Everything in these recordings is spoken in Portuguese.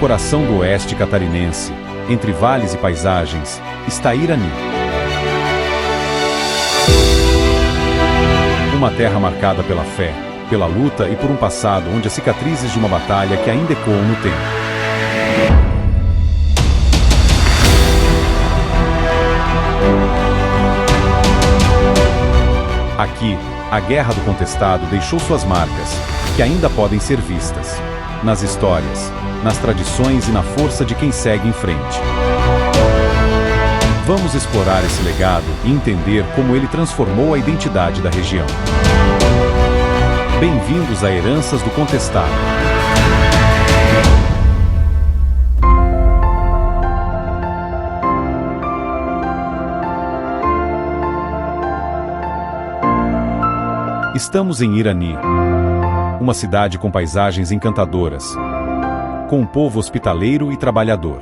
coração do oeste catarinense, entre vales e paisagens, está Irani. Uma terra marcada pela fé, pela luta e por um passado onde as cicatrizes de uma batalha que ainda ecoam no tempo. Aqui, a Guerra do Contestado deixou suas marcas, que ainda podem ser vistas, nas histórias, nas tradições e na força de quem segue em frente. Vamos explorar esse legado e entender como ele transformou a identidade da região. Bem-vindos a Heranças do Contestado. Estamos em Irani, uma cidade com paisagens encantadoras, com um povo hospitaleiro e trabalhador,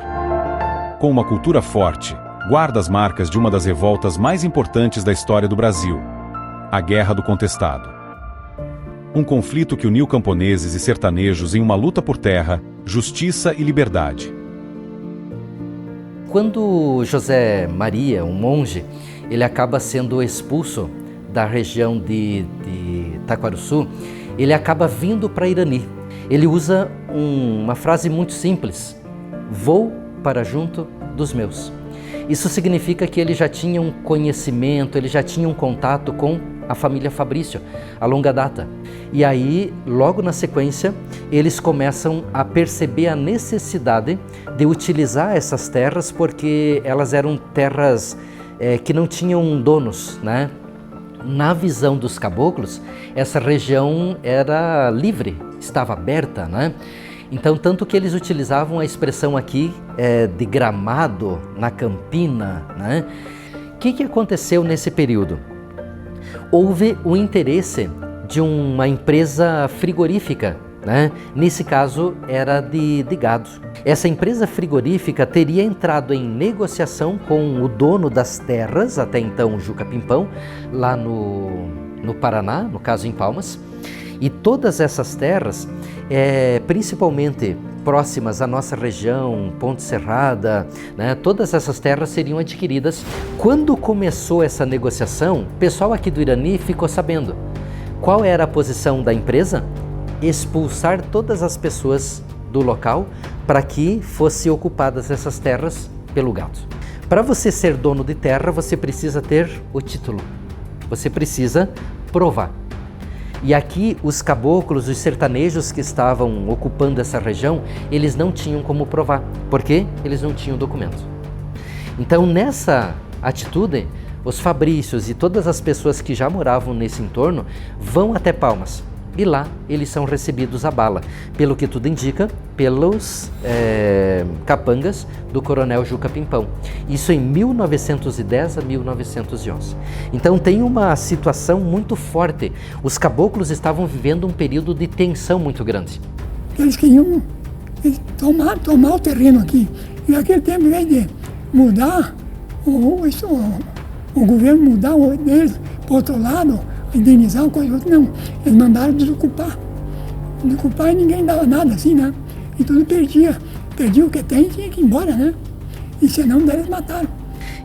com uma cultura forte, guarda as marcas de uma das revoltas mais importantes da história do Brasil, a Guerra do Contestado. Um conflito que uniu camponeses e sertanejos em uma luta por terra, justiça e liberdade. Quando José Maria, um monge, ele acaba sendo expulso da região de Taquarussu, ele acaba vindo para Irani. Ele usa uma frase muito simples: vou para junto dos meus. Isso significa que ele já tinha um conhecimento, ele já tinha um contato com a família Fabrício a longa data. E aí, logo na sequência, eles começam a perceber a necessidade de utilizar essas terras, porque elas eram terras que não tinham donos, né? Na visão dos caboclos, essa região era livre, estava aberta, né? Então, tanto que eles utilizavam a expressão aqui de gramado na campina, né? O que aconteceu nesse período? Houve o interesse de uma empresa frigorífica, né? Nesse caso era de gado. Essa empresa frigorífica teria entrado em negociação com o dono das terras, até então Juca Pimpão, lá no Paraná, no caso em Palmas. E todas essas terras, principalmente próximas à nossa região, Ponte Serrada, né, todas essas terras seriam adquiridas. Quando começou essa negociação, o pessoal aqui do Irani ficou sabendo. Qual era a posição da empresa? Expulsar todas as pessoas do local para que fossem ocupadas essas terras pelo gado. Para você ser dono de terra, você precisa ter o título, você precisa provar. E aqui os caboclos, os sertanejos que estavam ocupando essa região, eles não tinham como provar, porque eles não tinham documento. Então, nessa atitude, os Fabrícios e todas as pessoas que já moravam nesse entorno vão até Palmas. E lá eles são recebidos à bala, pelo que tudo indica, pelos capangas do coronel Juca Pimpão. Isso em 1910 a 1911. Então tem uma situação muito forte. Os caboclos estavam vivendo um período de tensão muito grande. Eles queriam tomar o terreno aqui. E naquele tempo, em vez de mudar, o governo mudar deles para o outro lado, indenizar uma coisa ou outra, não. Eles mandaram desocupar. Desocupar e ninguém dava nada assim, né? E tudo perdia. Perdia o que tem e tinha que ir embora, né? E senão eles mataram.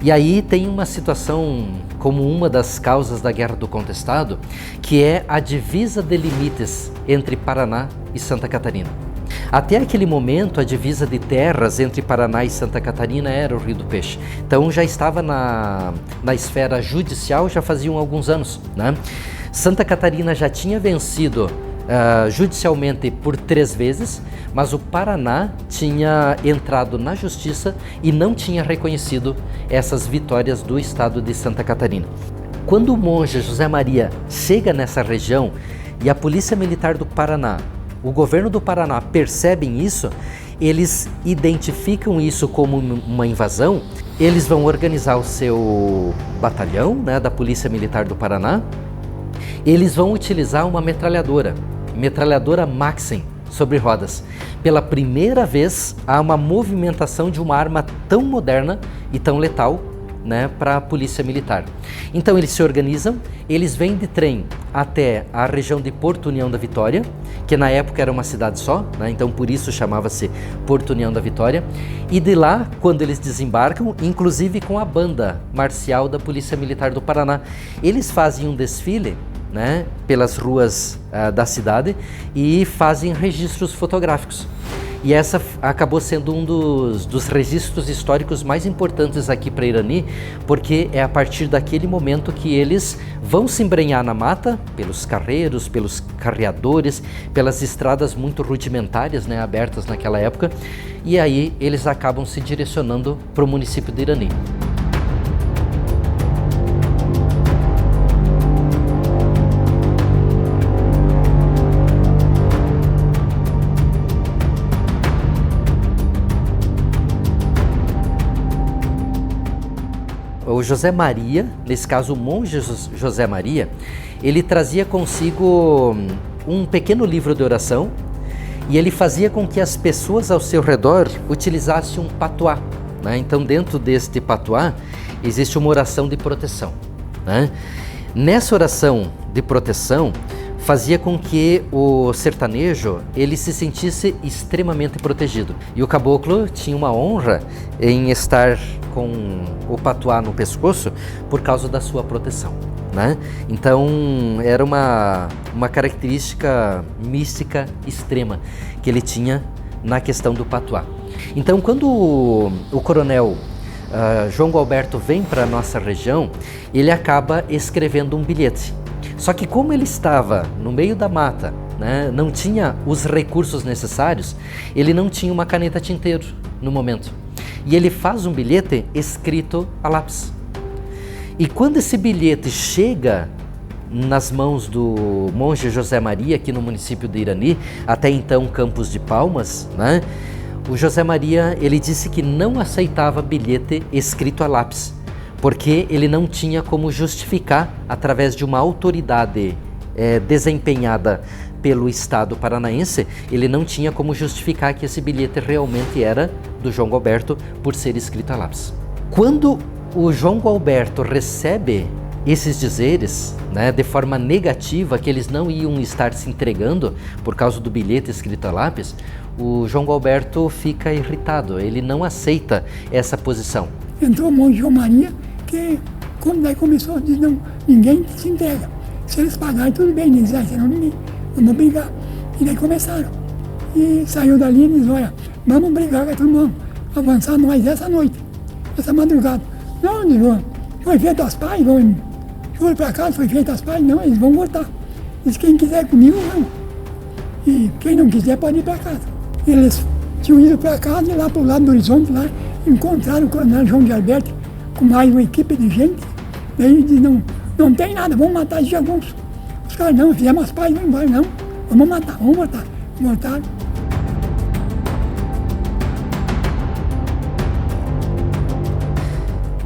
E aí tem uma situação como uma das causas da Guerra do Contestado, que é a divisa de limites entre Paraná e Santa Catarina. Até aquele momento, a divisa de terras entre Paraná e Santa Catarina era o Rio do Peixe. Então já estava na esfera judicial já faziam alguns anos, né? Santa Catarina já tinha vencido judicialmente por 3 vezes, mas o Paraná tinha entrado na justiça e não tinha reconhecido essas vitórias do estado de Santa Catarina. Quando o monge José Maria chega nessa região e a Polícia Militar do Paraná, o governo do Paraná percebem isso, eles identificam isso como uma invasão, eles vão organizar o seu batalhão, né, da Polícia Militar do Paraná, eles vão utilizar uma metralhadora Maxim sobre rodas. Pela primeira vez há uma movimentação de uma arma tão moderna e tão letal né, para a polícia militar. Então eles se organizam, eles vêm de trem até a região de Porto União da Vitória, que na época era uma cidade só, né, então por isso chamava-se Porto União da Vitória, e de lá, quando eles desembarcam, inclusive com a banda marcial da Polícia Militar do Paraná, eles fazem um desfile, né, pelas ruas da cidade e fazem registros fotográficos. E essa acabou sendo um dos registros históricos mais importantes aqui para Irani, porque é a partir daquele momento que eles vão se embrenhar na mata, pelos carreiros, pelos carreadores, pelas estradas muito rudimentárias, né, abertas naquela época, e aí eles acabam se direcionando para o município de Irani. O José Maria, nesse caso o monge José Maria, ele trazia consigo um pequeno livro de oração e ele fazia com que as pessoas ao seu redor utilizassem um patuá, né? Então dentro deste patuá existe uma oração de proteção, né? Nessa oração de proteção fazia com que o sertanejo ele se sentisse extremamente protegido. E o caboclo tinha uma honra em estar com o patuá no pescoço por causa da sua proteção, né? Então era uma característica mística extrema que ele tinha na questão do patuá. Então quando o coronel João Gualberto vem para a nossa região, ele acaba escrevendo um bilhete. Só que como ele estava no meio da mata, né, não tinha os recursos necessários, ele não tinha uma caneta tinteiro no momento. E ele faz um bilhete escrito a lápis. E quando esse bilhete chega nas mãos do monge José Maria, aqui no município de Irani, até então Campos de Palmas, né, o José Maria ele disse que não aceitava bilhete escrito a lápis, porque ele não tinha como justificar, através de uma autoridade desempenhada pelo Estado paranaense, ele não tinha como justificar que esse bilhete realmente era do João Gualberto por ser escrito a lápis. Quando o João Gualberto recebe esses dizeres, né, de forma negativa, que eles não iam estar se entregando por causa do bilhete escrito a lápis, o João Gualberto fica irritado, ele não aceita essa posição. Entrou o monge João Maria, que daí começou a dizer, não, ninguém se entrega. Se eles pagarem, tudo bem, eles dizem, senão ninguém, vamos brigar. E daí começaram. E saiu dali e disse, olha, vamos brigar com todo mundo, avançar nós essa noite, essa madrugada. Não, digo, foi feito as pais, foi para casa, foi feito as pais, não, eles vão voltar. Diz, quem quiser comigo, vamos. E quem não quiser pode ir para casa. Eles tinham ido para casa e lá para o lado do horizonte, lá, encontraram o coronel João de Alberto com mais uma equipe de gente. Daí ele disse, não tem nada, vamos matar esses jagunços. Os caras, não, fizemos as pazes, vamos embora, não, vamos matar, vamos matar. Voltaram.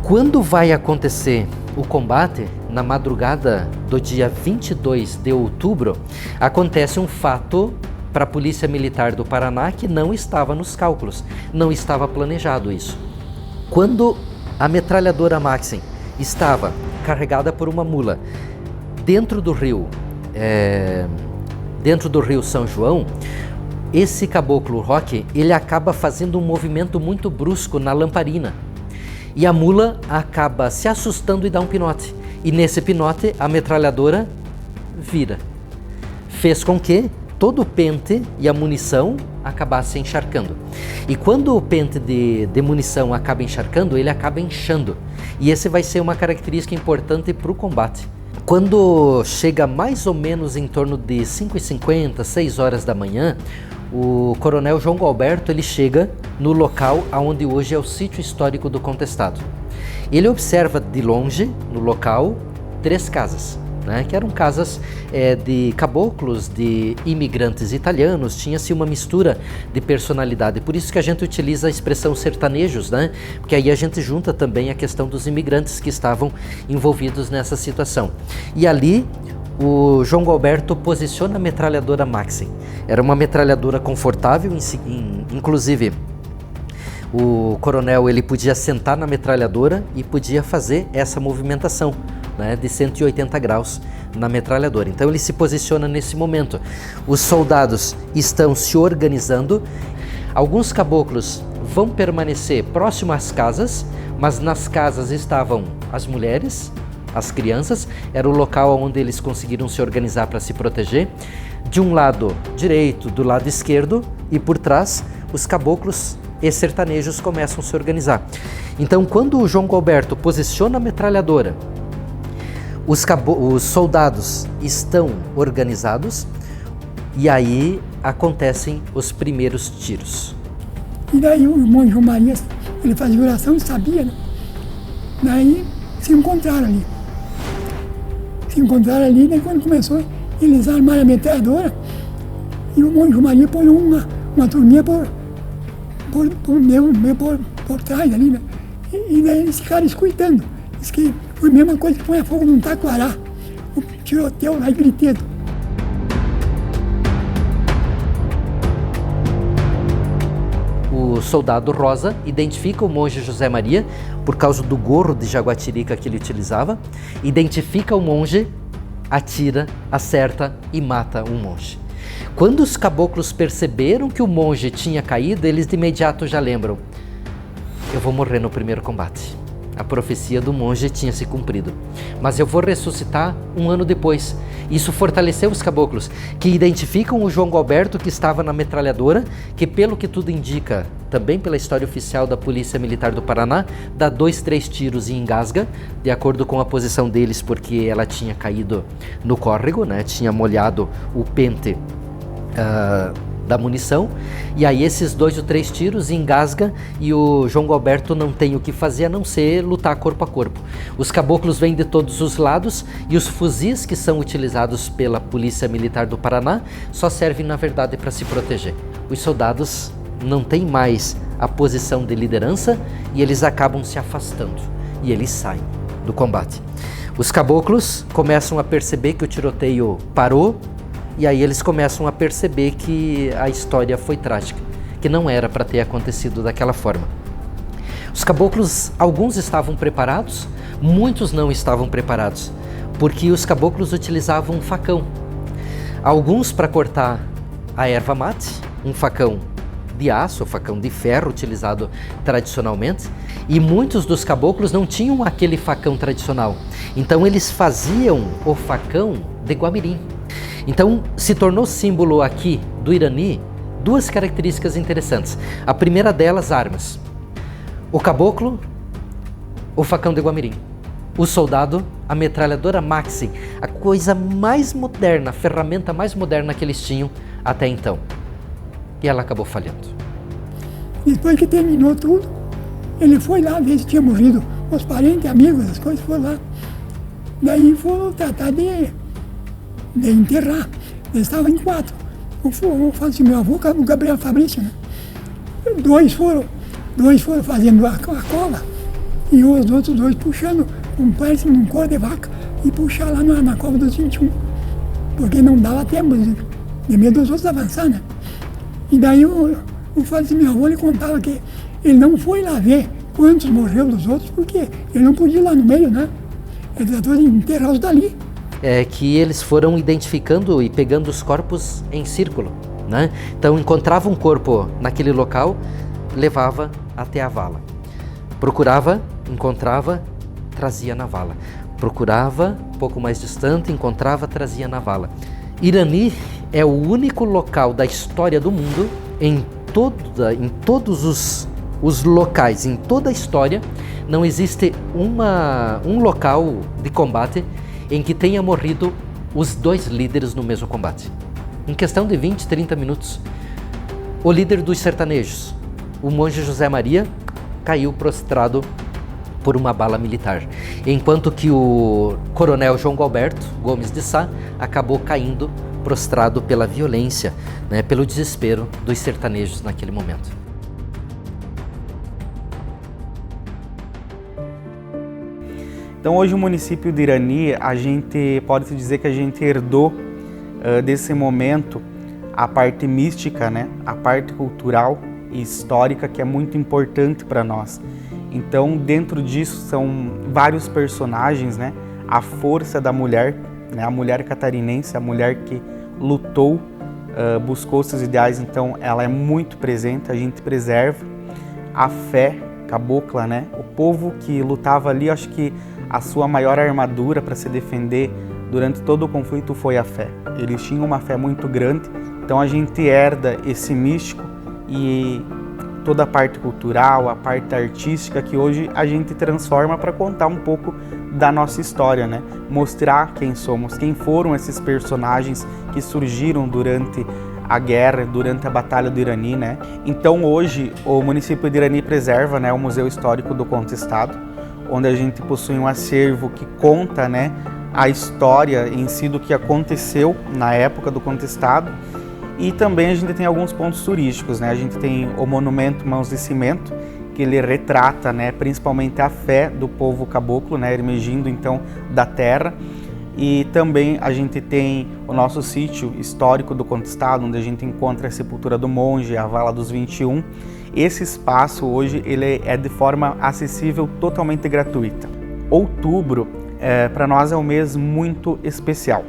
Quando vai acontecer o combate, na madrugada do dia 22 de outubro, acontece um fato para a Polícia Militar do Paraná que não estava nos cálculos, não estava planejado isso. Quando a metralhadora Maxim estava carregada por uma mula dentro do rio São João, esse caboclo Roque, ele acaba fazendo um movimento muito brusco na lamparina e a mula acaba se assustando e dá um pinote. E nesse pinote a metralhadora vira. Fez com que todo o pente e a munição acabasse encharcando. E quando o pente de munição acaba encharcando, ele acaba inchando. E esse vai ser uma característica importante para o combate. Quando chega mais ou menos em torno de 5h50, 6 horas da manhã, o coronel João Gualberto ele chega no local onde hoje é o sítio histórico do Contestado. Ele observa de longe, no local, 3 casas, né, que eram casas de caboclos, de imigrantes italianos, tinha-se uma mistura de personalidade, por isso que a gente utiliza a expressão sertanejos, né, porque aí a gente junta também a questão dos imigrantes que estavam envolvidos nessa situação. E ali o João Gualberto posiciona a metralhadora Maxim. Era uma metralhadora confortável, inclusive O coronel ele podia sentar na metralhadora e podia fazer essa movimentação, né, de 180 graus na metralhadora. Então ele se posiciona nesse momento. Os soldados estão se organizando. Alguns caboclos vão permanecer próximo às casas, mas nas casas estavam as mulheres, as crianças. Era o local onde eles conseguiram se organizar para se proteger. De um lado direito, do lado esquerdo e por trás, os caboclos e sertanejos começam a se organizar. Então, quando o João Gualberto posiciona a metralhadora, os soldados estão organizados e aí acontecem os primeiros tiros. E daí o irmão João Maria, ele fazia oração e sabia, né? Daí se encontraram ali. Daí quando começou, eles armaram a metralhadora e o irmão João Maria pôs uma turminha por trás ali, né? E daí eles ficaram escutando. Diz que foi a mesma coisa que põe fogo num taquará, o tiroteio lá em Gritedo. O soldado Rosa identifica o monge José Maria por causa do gorro de jaguatirica que ele utilizava, identifica o monge, atira, acerta e mata o monge. Quando os caboclos perceberam que o monge tinha caído, eles de imediato já lembram: eu vou morrer no primeiro combate. A profecia do monge tinha se cumprido, mas eu vou ressuscitar um ano depois. Isso fortaleceu os caboclos, que identificam o João Gualberto que estava na metralhadora, que pelo que tudo indica, também pela história oficial da Polícia Militar do Paraná, dá 2, 3 tiros e engasga, de acordo com a posição deles, porque ela tinha caído no córrego, né? Tinha molhado o pente da munição, e aí esses 2 ou 3 tiros engasga e o João Gualberto não tem o que fazer a não ser lutar corpo a corpo. Os caboclos vêm de todos os lados e os fuzis que são utilizados pela Polícia Militar do Paraná só servem na verdade para se proteger. Os soldados não têm mais a posição de liderança e eles acabam se afastando e eles saem do combate. Os caboclos começam a perceber que o tiroteio parou. E aí eles começam a perceber que a história foi trágica, que não era para ter acontecido daquela forma. Os caboclos, alguns estavam preparados, muitos não estavam preparados, porque os caboclos utilizavam um facão. Alguns para cortar a erva mate, um facão de aço, facão de ferro utilizado tradicionalmente, e muitos dos caboclos não tinham aquele facão tradicional. Então eles faziam o facão de guamirim. Então, se tornou símbolo aqui do Irani 2 características interessantes. A primeira delas, armas. O caboclo, o facão de guamirim. O soldado, a metralhadora Maxim, a coisa mais moderna, a ferramenta mais moderna que eles tinham até então. E ela acabou falhando. Depois que terminou tudo, ele foi lá ver se tinha morrido os parentes, amigos, as coisas, foi lá. Daí foram tratar de enterrar. Eles estavam em 4. O meu avô, o Gabriel Fabrício, né? 2 foram fazendo a cova e os outros 2 puxando, parece um cor de vaca, e puxar lá na cova dos 21. Porque não dava tempo de medo dos outros avançar, né? E daí o falecido meu avô, ele contava que ele não foi lá ver quantos morreram dos outros, porque ele não podia ir lá no meio, né? Ele tratou de enterrar os dali. É que eles foram identificando e pegando os corpos em círculo, né? Então encontrava um corpo naquele local, levava até a vala. Procurava, encontrava, trazia na vala. Procurava, um pouco mais distante, encontrava, trazia na vala. Irani é o único local da história do mundo, em todos os locais, em toda a história, não existe um local de combate em que tenha morrido os 2 líderes no mesmo combate. Em questão de 20, 30 minutos, o líder dos sertanejos, o monge José Maria, caiu prostrado por uma bala militar, enquanto que o coronel João Gualberto Gomes de Sá acabou caindo prostrado pela violência, né, pelo desespero dos sertanejos naquele momento. Então hoje o município de Irani, pode-se dizer que a gente herdou desse momento a parte mística, né? A parte cultural e histórica que é muito importante para nós. Então, dentro disso são vários personagens, né? A força da mulher, né? A mulher catarinense, a mulher que lutou, buscou seus ideais, então ela é muito presente, a gente preserva. A fé cabocla, né? O povo que lutava ali, acho que a sua maior armadura para se defender durante todo o conflito foi a fé. Eles tinham uma fé muito grande, então a gente herda esse místico e toda a parte cultural, a parte artística que hoje a gente transforma para contar um pouco da nossa história, né? Mostrar quem somos, quem foram esses personagens que surgiram durante a guerra, durante a Batalha do Irani, né? Então hoje o município de Irani preserva, né, o Museu Histórico do Contestado, onde a gente possui um acervo que conta, né, a história em si do que aconteceu na época do Contestado. E também a gente tem alguns pontos turísticos, né? A gente tem o monumento Mãos de Cimento, que ele retrata, né, principalmente a fé do povo caboclo, né, emergindo então da terra. E também a gente tem o nosso sítio histórico do Contestado, onde a gente encontra a sepultura do monge, a Vala dos 21. Esse espaço hoje ele é de forma acessível, totalmente gratuita. Outubro, para nós é um mês muito especial.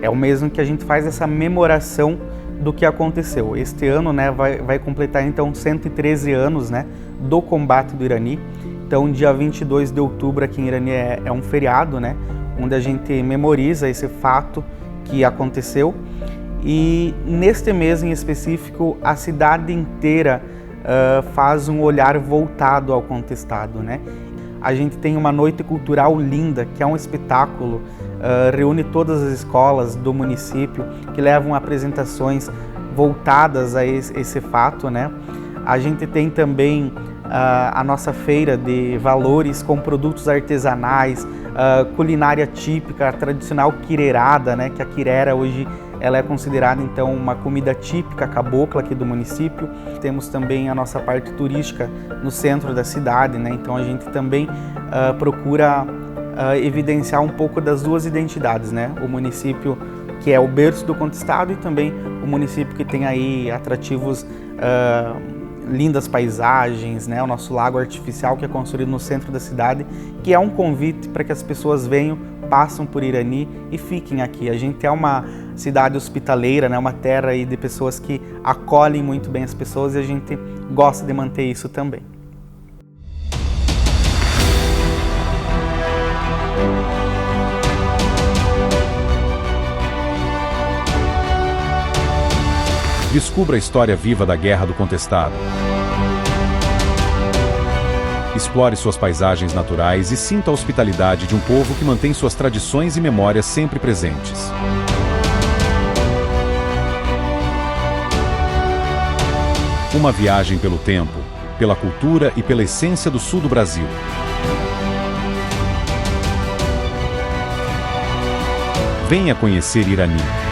É o mês em que a gente faz essa memoração do que aconteceu. Este ano, né, vai completar então 113 anos, né, do combate do Irani. Então, dia 22 de outubro aqui em Irani é um feriado, né, onde a gente memoriza esse fato que aconteceu. E neste mês em específico, a cidade inteira faz um olhar voltado ao Contestado, né? A gente tem uma noite cultural linda, que é um espetáculo, reúne todas as escolas do município que levam apresentações voltadas a esse fato, né? A gente tem também a nossa feira de valores com produtos artesanais, culinária típica, a tradicional quireirada, né? Que a quireira hoje ela é considerada então uma comida típica cabocla aqui do município. Temos também a nossa parte turística no centro da cidade, né? Então a gente também procura evidenciar um pouco das duas identidades, né? O município que é o berço do Contestado e também o município que tem aí atrativos, lindas paisagens, né? O nosso lago artificial que é construído no centro da cidade, que é um convite para que as pessoas venham, passam por Irani e fiquem aqui. A gente é uma cidade hospitaleira, né? Uma terra aí de pessoas que acolhem muito bem as pessoas e a gente gosta de manter isso também. Descubra a história viva da Guerra do Contestado. Explore suas paisagens naturais e sinta a hospitalidade de um povo que mantém suas tradições e memórias sempre presentes. Uma viagem pelo tempo, pela cultura e pela essência do sul do Brasil. Venha conhecer Irani.